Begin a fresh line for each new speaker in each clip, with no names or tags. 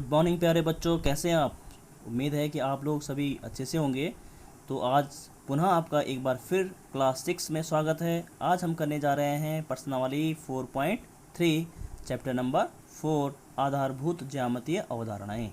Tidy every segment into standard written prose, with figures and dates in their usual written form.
Good morning प्यारे बच्चों, कैसे हैं आप। उम्मीद है कि आप लोग सभी अच्छे से होंगे। तो आज पुनः आपका एक बार फिर क्लास 6 में स्वागत है। आज हम करने जा रहे हैं प्रश्नावली 4.3 चैप्टर नंबर 4 आधारभूत ज्यामितीय अवधारणाएं।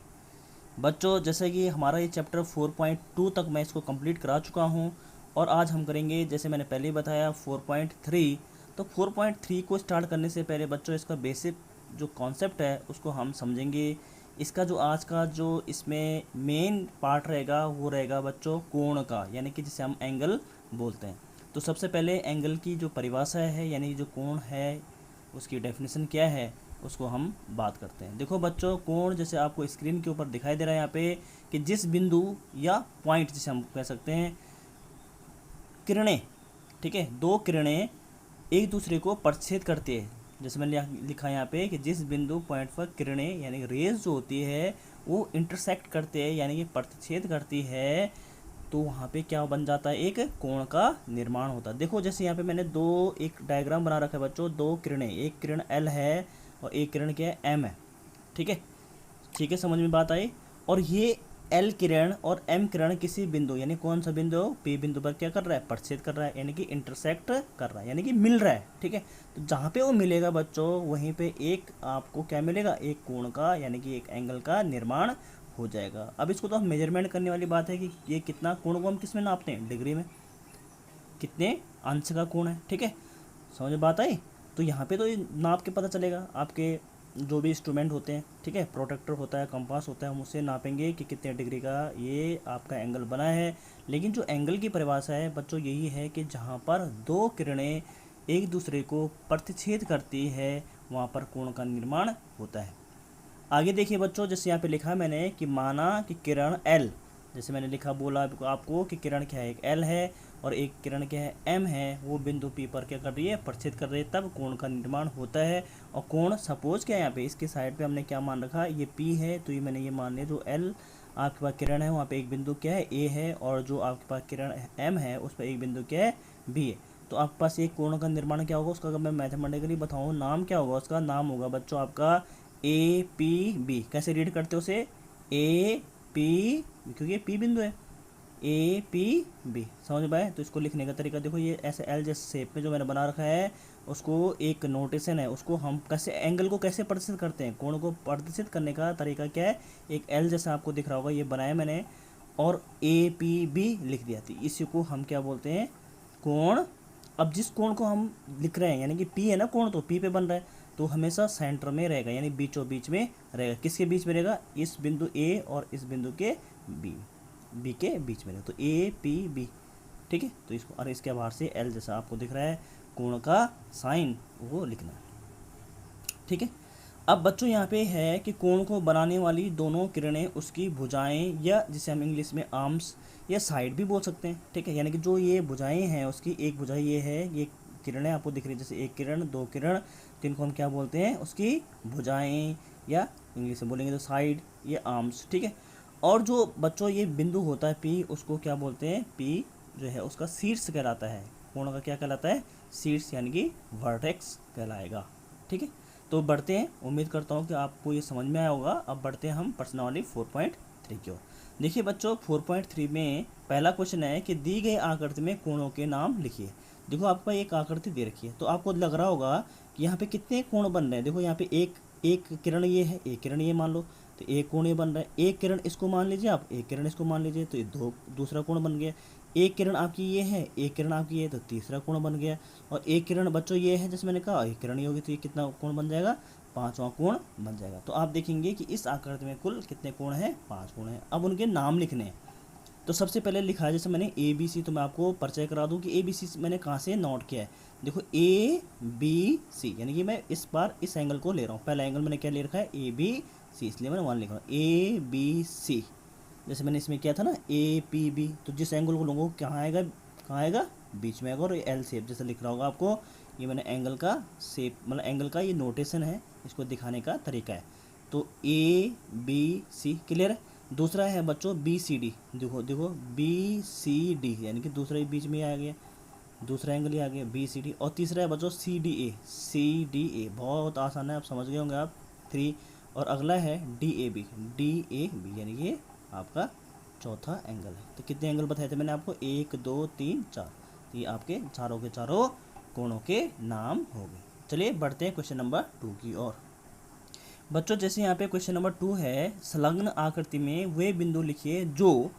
बच्चों, जैसे कि हमारा ये चैप्टर 4.2 तक मैं इसको कंप्लीट करा चुका हूँ और आज हम करेंगे, जैसे मैंने पहले ही बताया, 4.3। तो 4.3 को स्टार्ट करने से पहले बच्चों इसका बेसिक जो कॉन्सेप्ट है उसको हम समझेंगे। इसका जो आज का जो इसमें मेन पार्ट रहेगा वो रहेगा बच्चों कोण का, यानी कि जिसे हम एंगल बोलते हैं। तो सबसे पहले एंगल की जो परिभाषा है, यानी जो कोण है उसकी डेफिनेशन क्या है, उसको हम बात करते हैं। देखो बच्चों, कोण जैसे आपको स्क्रीन के ऊपर दिखाई दे रहा है यहाँ पे कि जिस बिंदु या पॉइंट जिसे हम कह सकते हैं किरणें, ठीक है, दो किरणें एक दूसरे को प्रतिच्छेद करती है। जैसे मैंने लिखा है यहाँ पे कि जिस बिंदु पॉइंट पर किरणें यानी रेज जो होती है वो इंटरसेक्ट करते हैं यानी कि प्रतिच्छेद करती है, तो वहाँ पे क्या बन जाता है, एक कोण का निर्माण होता है। देखो जैसे यहाँ पे मैंने एक डायग्राम बना रखा है बच्चों, दो किरणें, एक किरण L है और एक किरण क्या है, M है। ठीक है, ठीक है, समझ में बात आई। और ये L किरण और M किरण किसी बिंदु, यानी कौन सा बिंदु, P बिंदु पर क्या कर रहा है, प्रतिच्छेद कर रहा है, यानी कि इंटरसेक्ट कर रहा है, यानी कि मिल रहा है। ठीक है, तो जहाँ पे वो मिलेगा बच्चों वहीं पे एक आपको क्या मिलेगा, एक कोण का यानी कि एक एंगल का निर्माण हो जाएगा। अब इसको तो हम मेजरमेंट करने वाली बात है कि ये कितना कोण को हम किस में नापते हैं, डिग्री में, कितने अंश का कोण है। ठीक है, समझ में बात आई। तो यहाँ पे तो ये नाप के पता चलेगा, आपके जो भी इंस्ट्रूमेंट होते हैं, ठीक है, प्रोटेक्टर होता है, कंपास होता है, हम उससे नापेंगे कि कितने डिग्री का ये आपका एंगल बना है। लेकिन जो एंगल की परिभाषा है बच्चों यही है कि जहाँ पर दो किरणें एक दूसरे को प्रतिच्छेद करती है वहाँ पर कोण का निर्माण होता है। आगे देखिए बच्चों, जैसे यहाँ पे लिखा मैंने कि माना कि किरण L, जैसे मैंने लिखा बोला आपको कि किरण क्या है, एक L है और एक किरण क्या है, M है, वो बिंदु P पर क्या कर रही है, प्रतिच्छेद कर रही है, तब कोण का निर्माण होता है। और कोण सपोज क्या है, यहाँ पे इसके साइड पे हमने क्या मान रखा, ये P है, तो ये मैंने ये मान लिया जो L आपके पास किरण है वहाँ पे एक बिंदु क्या है, A है, और जो आपके पास किरण M है उस पर एक बिंदु क्या है, B है। तो आपके पास एक कोण का निर्माण क्या होगा, उसका अगर मैं मैथमेटिकली बताऊँ नाम क्या होगा, उसका नाम होगा बच्चों आपका APB। कैसे रीड करते हो उसे, AP, क्योंकि ये P बिंदु है, APB, समझ में आए। तो इसको लिखने का तरीका देखो, ये ऐसे L जैसे शेप में जो मैंने बना रखा है उसको एक नोटेशन है, उसको हम कैसे एंगल को कैसे प्रतिष्ठित करते हैं, कोण को प्रतिष्ठित करने का तरीका क्या है, एक L जैसा आपको दिख रहा होगा, ये बनाया मैंने और APB लिख दिया थी, इसी को हम क्या बोलते हैं, कोण। अब जिस कोण को हम लिख रहे हैं यानी कि P है ना कोण, तो P पे बन रहा है, तो हमेशा सेंटर में रहेगा, यानी बीचों बीच में रहेगा। किसके बीच में रहेगा, इस बिंदु A और इस बिंदु के B के बीच में रहेगा, तो APB। ठीक है, तो इसको और इसके बाहर से L जैसा आपको दिख रहा है कोण का साइन, वो लिखना है। ठीक है, अब बच्चों यहाँ पे है कि कोण को बनाने वाली दोनों किरणें उसकी भुजाएं, या जिसे हम इंग्लिश में आर्म्स या साइड भी बोल सकते हैं। ठीक है, यानी कि जो ये भुजाएं हैं उसकी एक भुजाई ये है, ये किरणें आपको दिख रही है, जैसे एक किरण, दो किरण, तो इनको हम क्या बोलते हैं, उसकी भुजाएं, या इंग्लिश में बोलेंगे तो साइड, ये आर्म्स। ठीक है, और जो बच्चों ये बिंदु होता है P, उसको क्या बोलते हैं, P जो है उसका शीर्ष कहलाता है, कोण का क्या कहलाता है, शीर्ष, यानी कि वर्टेक्स कहलाएगा। ठीक है, तो बढ़ते हैं, उम्मीद करता हूँ कि आपको ये समझ में आया होगा। अब बढ़ते हैं हम प्रश्नावली 4.3 की ओर। देखिए बच्चों, 4.3 में पहला क्वेश्चन है कि दी गई आकृति में कोणों के नाम लिखिए। देखो आपको एक आकृति दे रखी है, तो आपको लग रहा होगा कि यहाँ पे कितने कोण बन रहे हैं। देखो यहाँ पे एक किरण ये है, एक किरण ये मान लो, तो एक कोण ये बन रहा है, एक किरण इसको मान लीजिए आप, एक किरण इसको मान लीजिए, तो ये दूसरा कोण बन गया। एक किरण आपकी ये है, एक किरण आपकी ये है, तो तीसरा कोण बन गया। और एक किरण बच्चों ये है, जैसे मैंने कहा एक किरण ये होगी, तो ये कितना कोण बन जाएगा, पांचवा कोण बन जाएगा। तो आप देखेंगे कि इस आकृति में कुल कितने कोण हैं, 5 कोण हैं। अब उनके नाम लिखने हैं, तो सबसे पहले लिखा है, जैसे मैंने ABC, तो मैं आपको परिचय करा दूं कि ABC मैंने कहाँ से नोट किया है। देखो ABC, यानी कि मैं इस बार इस एंगल को ले रहा हूँ, पहला एंगल मैंने क्या ले रखा है, ABC, इसलिए मैंने 1 लिख रहा हूँ, ABC। जैसे मैंने इसमें किया था ना APB, तो जिस एंगल को लूँगा कहाँ आएगा, कहाँ आएगा, बीच में आएगा, और L शेप जैसे लिख रहा होगा आपको, ये मैंने एंगल का शेप, मतलब एंगल का ये नोटेशन है, इसको दिखाने का तरीका है। तो ABC क्लियर है। दूसरा है बच्चों BCD, देखो देखो BCD, यानी कि दूसरा ही बीच में आ गया, दूसरा एंगल ही आ गया BCD। और तीसरा है बच्चों CDA, बहुत आसान है, आप समझ गए होंगे आप, 3 और अगला है DAB, DAB यानी ये आपका चौथा एंगल है। तो कितने एंगल बताए थे मैंने आपको, 1 2 3 4, तो ये आपके चारों के चारों कोणों के नाम हो गए। चलिए बढ़ते हैं क्वेश्चन नंबर 2 की ओर। बच्चों जैसे यहाँ पे क्वेश्चन नंबर 2 है, संलग्न आकृति में वे बिंदु लिखिए जो,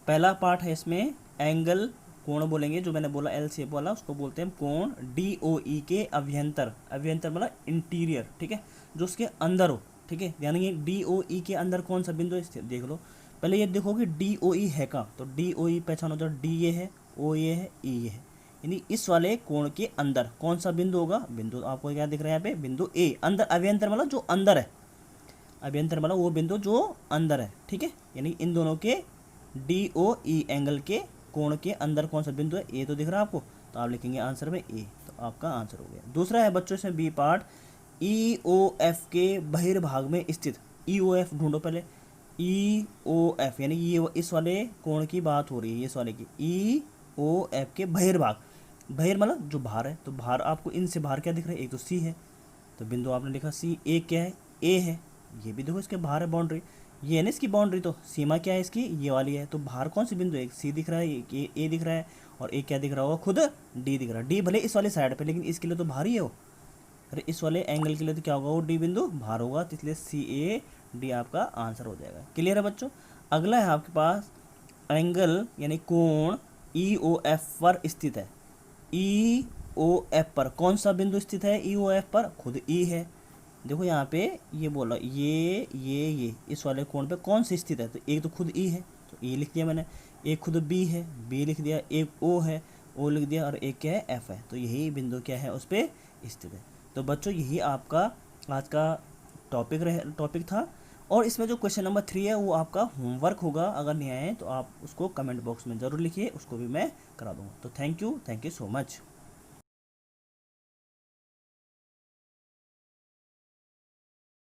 पहला पार्ट है इसमें एंगल कोण बोलेंगे, जो मैंने बोला एल शेप वाला उसको बोलते हैं कोण, DOE के अभ्यंतर, अभ्यंतर मतलब इंटीरियर, ठीक है, जो उसके अंदर हो, ठीक है, यानी कि DOE के अंदर कौन सा बिंदु है देख लो। पहले ये देखो कि DOE है का, तो DOE पहचानो, जो D ये है, O ये है, E ये है, यानी इस वाले कोण के अंदर कौन सा बिंदु होगा, बिंदु आपको क्या दिख रहा है यहाँ पे, बिंदु A, अंदर, अभ्यंतर मतलब जो अंदर है, अभ्यंतर मतलब वो बिंदु जो अंदर है, ठीक है, यानी इन दोनों के DOE एंगल के कोण के अंदर कौन सा बिंदु है, ए तो दिख रहा है आपको, तो आप लिखेंगे आंसर में ए, तो आपका आंसर हो गया। दूसरा है बच्चों इसमें बी पार्ट, EOF के बहिर्भाग में स्थित, EOF ढूंढो पहले, EOF यानी ये इस वाले कोण की बात हो रही है, इस वाले की, EOF के बहिर्भाग, बहिर मतलब जो बाहर है, तो बाहर आपको इनसे बाहर क्या दिख रहा है, एक तो सी है, तो बिंदु आपने लिखा सी, एक क्या है, ए है, ये भी देखो इसके बाहर है बाउंड्री, ये है ना इसकी बाउंड्री, तो सीमा क्या है इसकी, ये वाली है, तो बाहर कौन सी बिंदु है, एक सी दिख रहा है, एक ए दिख रहा है, और एक क्या दिख रहा होगा, खुद डी दिख रहा है। डी भले इस वाली साइड पे, लेकिन इसके लिए तो बाहर ही है वो, अरे इस वाले एंगल के लिए तो क्या होगा, वो डी बिंदु बाहर होगा, तो इसलिए CAD आपका आंसर हो जाएगा। क्लियर है बच्चों। अगला है आपके पास एंगल यानी कोण EOF पर स्थित है, EOF पर कौन सा बिंदु स्थित है, EOF पर खुद E है, देखो यहाँ पे ये बोला, ये इस वाले कोण पे कौन सी स्थित है, तो एक तो खुद E है, तो E लिख दिया मैंने, एक खुद B है, B लिख दिया, एक O है, O लिख दिया, और एक क्या है, F है, तो यही बिंदु क्या है उस पर स्थित है। तो बच्चों यही आपका आज का टॉपिक था, और इसमें जो क्वेश्चन नंबर 3 है वो आपका होमवर्क होगा, अगर नहीं आए तो आप उसको कमेंट बॉक्स में ज़रूर लिखिए, उसको भी मैं करा दूँगा। तो थैंक यू सो मच।